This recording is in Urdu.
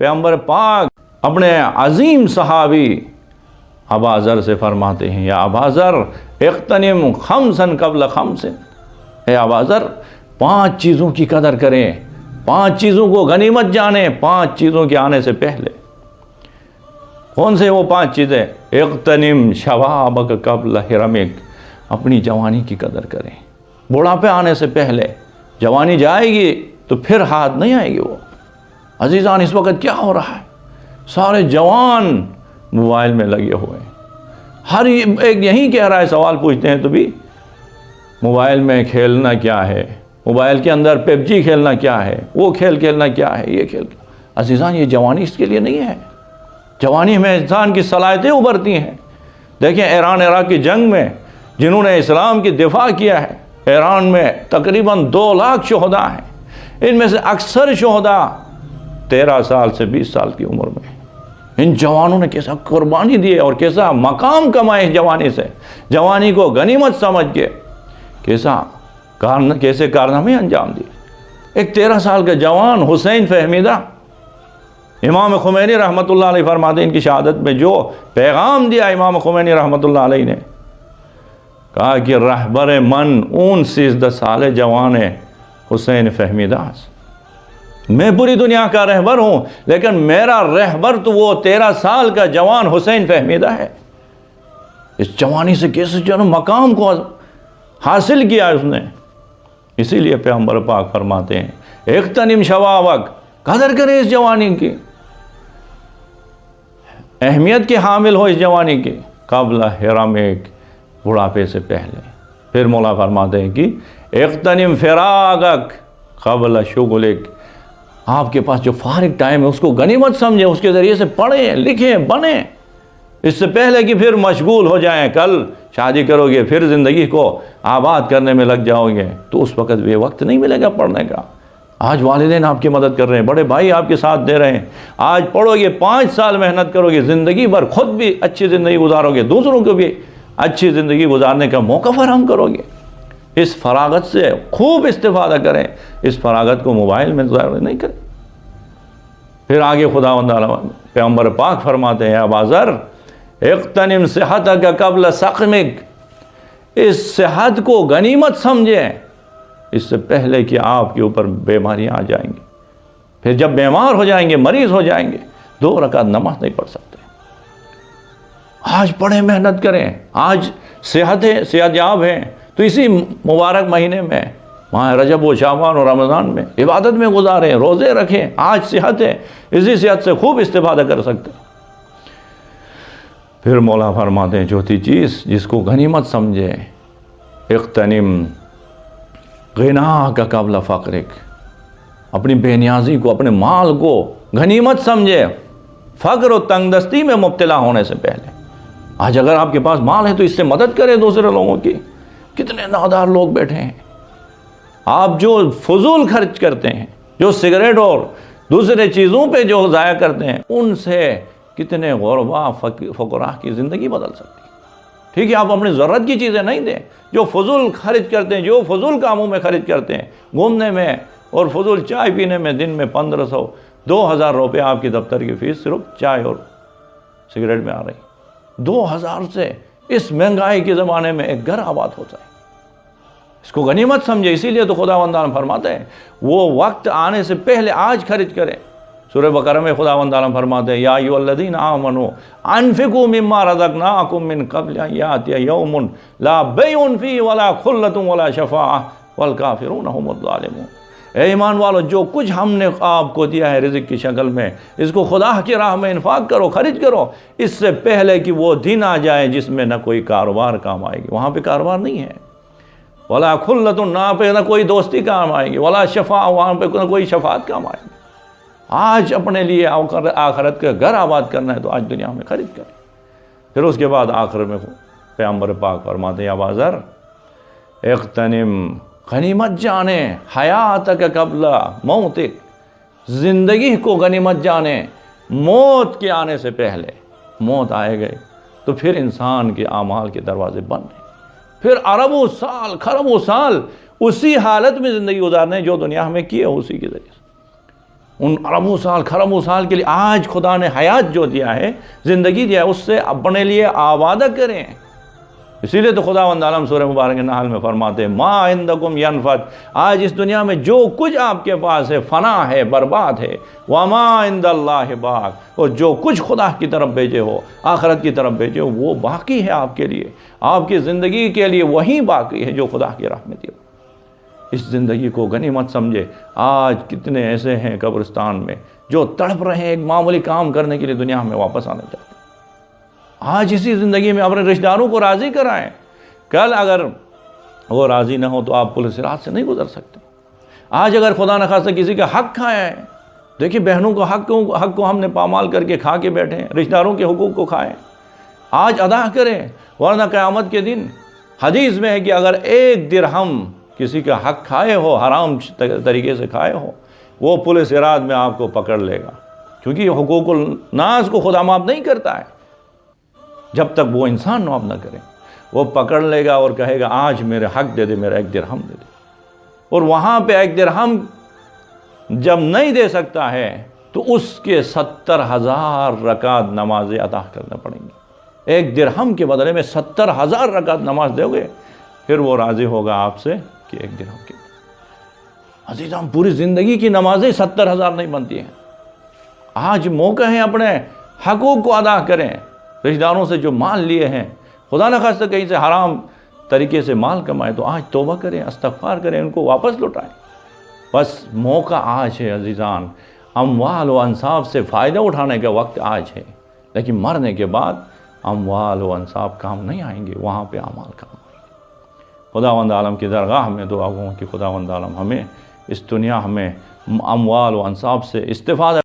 پیغمبر پاک اپنے عظیم صحابی ابا ذر سے فرماتے ہیں یا ابا ذر اغتنم خمسا قبل خمس، اے ابا ذر 5 چیزوں کی قدر کریں، 5 چیزوں کو غنیمت جانیں 5 چیزوں کے آنے سے پہلے۔ کون سے وہ 5 چیزیں؟ اغتنم شبابک قبل حرمک، اپنی جوانی کی قدر کریں، بڑھاپے آنے سے پہلے۔ جوانی جائے گی تو پھر ہاتھ نہیں آئے گی وہ۔ عزیزان اس وقت کیا ہو رہا ہے؟ سارے جوان موبائل میں لگے ہوئے ہیں، ہر ایک یہی کہہ رہا ہے، سوال پوچھتے ہیں تو بھی موبائل میں کھیلنا کیا ہے، موبائل کے اندر پب جی کھیلنا کیا ہے، وہ کھیل کھیلنا کیا ہے، یہ کھیل۔ عزیزان یہ جوانی اس کے لیے نہیں ہے۔ جوانی میں انسان کی صلاحیتیں ابھرتی ہیں۔ دیکھیں ایران عراق کی جنگ میں جنہوں نے اسلام کی دفاع کیا ہے، ایران میں تقریباً 2 لاکھ شہداء ہیں، ان میں سے اکثر شہداء 13 سال سے 20 سال کی عمر میں۔ ان جوانوں نے کیسا قربانی دی اور کیسا مقام کمائے جوانی سے، جوانی کو غنیمت سمجھ کے کیسے کارنامے انجام دیے۔ ایک 13 سال کا جوان حسین فہمیدہ، امام خمینی رحمۃ اللہ علیہ فرماتے ہیں ان کی شہادت میں جو پیغام دیا امام خمینی رحمۃ اللہ علیہ نے، کہا کہ رہبر من اون 13 سال جوان حسین فہمیدہ، میں پوری دنیا کا رہبر ہوں لیکن میرا رہبر تو وہ 13 سال کا جوان حسین فہمیدہ ہے۔ اس جوانی سے کیسے جو مقام کو حاصل کیا اس نے۔ اسی لیے پیغمبر پاک فرماتے ہیں اغتنم شبابک، قدر کرے اس جوانی کی، اہمیت کے حامل ہو اس جوانی کی، قبل حرمک، بڑھاپے سے پہلے۔ پھر مولا فرماتے ہیں کہ اغتنم فراغک قبل شغلک، آپ کے پاس جو فارغ ٹائم ہے اس کو غنیمت سمجھیں، اس کے ذریعے سے پڑھیں لکھیں بنیں، اس سے پہلے کہ پھر مشغول ہو جائیں، کل شادی کرو گے پھر زندگی کو آباد کرنے میں لگ جاؤ گے تو اس وقت بھی وقت نہیں ملے گا پڑھنے کا۔ آج والدین آپ کی مدد کر رہے ہیں، بڑے بھائی آپ کے ساتھ دے رہے ہیں، آج پڑھو گے 5 سال محنت کرو گے، زندگی بھر خود بھی اچھی زندگی گزارو گے، دوسروں کو بھی اچھی زندگی گزارنے کا موقع فراہم کرو گے۔ اس فراغت سے خوب استفادہ کریں، اس فراغت کو موبائل میں ضائع نہیں کریں۔ پھر آگے خداوند پیغمبر پاک فرماتے ہیں ابا ذر اغتنم صحتک قبل سقمک، اس صحت کو غنیمت سمجھیں اس سے پہلے کہ آپ کے اوپر بیماریاں آ جائیں گی۔ پھر جب بیمار ہو جائیں گے، مریض ہو جائیں گے، 2 رکعت نماز نہیں پڑھ سکتے۔ آج پڑھیں، محنت کریں، آج صحت یاب ہیں تو اسی مبارک مہینے میں ماہ رجب و شعبان و رمضان میں عبادت میں گزاریں، روزے رکھیں، آج صحت ہے، اسی صحت سے خوب استفادہ کر سکتے ہیں۔ پھر مولا فرماتے ہیں چوتھی چیز جس کو غنیمت سمجھے، اغتنم غناک قبل فقرک، اپنی بے نیازی کو، اپنے مال کو غنیمت سمجھے فقر و تنگ دستی میں مبتلا ہونے سے پہلے۔ آج اگر آپ کے پاس مال ہے تو اس سے مدد کریں دوسرے لوگوں کی۔ کتنے نادار لوگ بیٹھے ہیں، آپ جو فضول خرچ کرتے ہیں، جو سگریٹ اور دوسرے چیزوں پہ جو ضائع کرتے ہیں، ان سے کتنے غربا فقراء کی زندگی بدل سکتی ہے۔ ٹھیک ہے، آپ اپنی ضرورت کی چیزیں نہیں دیں، جو فضول خرچ کرتے ہیں، جو فضول کاموں میں خرچ کرتے ہیں، گھومنے میں اور فضول چائے پینے میں، دن میں 1500 2000 روپے آپ کی دفتر کی فیس صرف چائے اور سگریٹ میں آ رہی۔ 2000 سے اس مہنگائی کے زمانے میں ایک گھر آباد ہوتا ہے۔ اس کو غنیمت سمجھے، اسی لیے تو خداوند فرماتے ہیں وہ وقت آنے سے پہلے آج خرچ کریں۔ سورہ بقرہ میں خداوند فرماتے ہیں یا ایھا الذین آمنوا انفقوا مما رزقناکم من قبل ان یأتی یوم لا بیع فیہ ولا خلۃ ولا شفاعۃ والکافرون هم الظالمون۔ اے ایمان والو، جو کچھ ہم نے آپ کو دیا ہے رزق کی شکل میں، اس کو خدا کی راہ میں انفاق کرو، خرچ کرو، اس سے پہلے کہ وہ دن آ جائے جس میں نہ کوئی کاروبار کام آئے گی، وہاں پہ کاروبار نہیں ہے، ولا خلۃ، نہ کوئی دوستی کام آئے گی، ولا شفاعۃ، وہاں پہ نہ کوئی شفاعت کام آئے گی۔ آج اپنے لیے آخرت کا گھر آباد کرنا ہے تو آج دنیا میں خرید کریں۔ پھر اس کے بعد آخر میں پیغمبر پاک فرماتے ہیں ابا ذر اغتنم، غنیمت جانے حیاتک قبل موتک، زندگی کو غنیمت جانے موت کے آنے سے پہلے۔ موت آئے گئے تو پھر انسان کے اعمال کے دروازے بند ہیں، پھر اربوں سال کھربوں سال اسی حالت میں زندگی گزارنے جو دنیا میں کیے اسی کے ذریعے سے۔ ان اربوں سال خربوں سال کے لیے آج خدا نے حیات جو دیا ہے، زندگی دیا ہے، اس سے اپنے لیے آبادہ کریں۔ اسی لیے تو خداوند عالم سورہ مبارک نحل میں فرماتے ہیں ما عندکم ینفد، آج اس دنیا میں جو کچھ آپ کے پاس ہے فنا ہے، برباد ہے، وما عند اللہ باق، اور جو کچھ خدا کی طرف بھیجے ہو، آخرت کی طرف بھیجے ہو، وہ باقی ہے آپ کے لیے، آپ کی زندگی کے لیے وہی باقی ہے جو خدا کی راہ میں دیا۔ اس زندگی کو غنیمت سمجھے۔ آج کتنے ایسے ہیں قبرستان میں جو تڑپ رہے ہیں ایک معمولی کام کرنے کے لیے دنیا میں واپس آنا چاہتے ہیں۔ آج اسی زندگی میں اپنے رشتہ داروں کو راضی کرائیں، کل اگر وہ راضی نہ ہو تو آپ پل صراط سے نہیں گزر سکتے۔ آج اگر خدا نخواستہ کسی کا حق کھایا ہے، دیکھیے بہنوں کا حق کو ہم نے پامال کر کے کھا کے بیٹھے ہیں، رشتہ داروں کے حقوق کو کھائیں، آج ادا کریں، ورنہ قیامت کے دن حدیث میں ہے کہ اگر 1 درہم کسی کا حق کھائے ہو، حرام طریقے سے کھائے ہو، وہ پل صراط میں آپ کو پکڑ لے گا، کیونکہ حقوق الناس کو خدا معاف نہیں کرتا ہے جب تک وہ انسان معاف نہ کرے۔ وہ پکڑ لے گا اور کہے گا آج میرے حق دے دے، میرا 1 درہم دے دے، اور وہاں پہ 1 درہم جب نہیں دے سکتا ہے تو اس کے 70,000 رکعت نمازیں ادا کرنا پڑیں گی۔ 1 درہم کے بدلے میں 70,000 رکعت نماز دو گے، پھر وہ راضی ہوگا آپ سے کہ 1 درہم کے۔ عزیزان، پوری زندگی کی نمازیں 70,000 نہیں بنتی ہیں۔ آج موقع ہے اپنے حقوق کو ادا کریں، رشتہ داروں سے جو مال لیے ہیں، خدا نخواستہ کہیں سے حرام طریقے سے مال کمائے تو آج توبہ کریں، استغفار کریں، ان کو واپس لوٹائیں۔ بس موقع آج ہے عزیزان، اموال و انصاب سے فائدہ اٹھانے کا وقت آج ہے، لیکن مرنے کے بعد اموال و انصاب کام نہیں آئیں گے، وہاں پہ اعمال کام آئیں گے۔ خداوند عالم کی درگاہ میں دعا ہوں کہ خداوند عالم ہمیں اس دنیا ہمیں اموال و انصاب سے استفادہ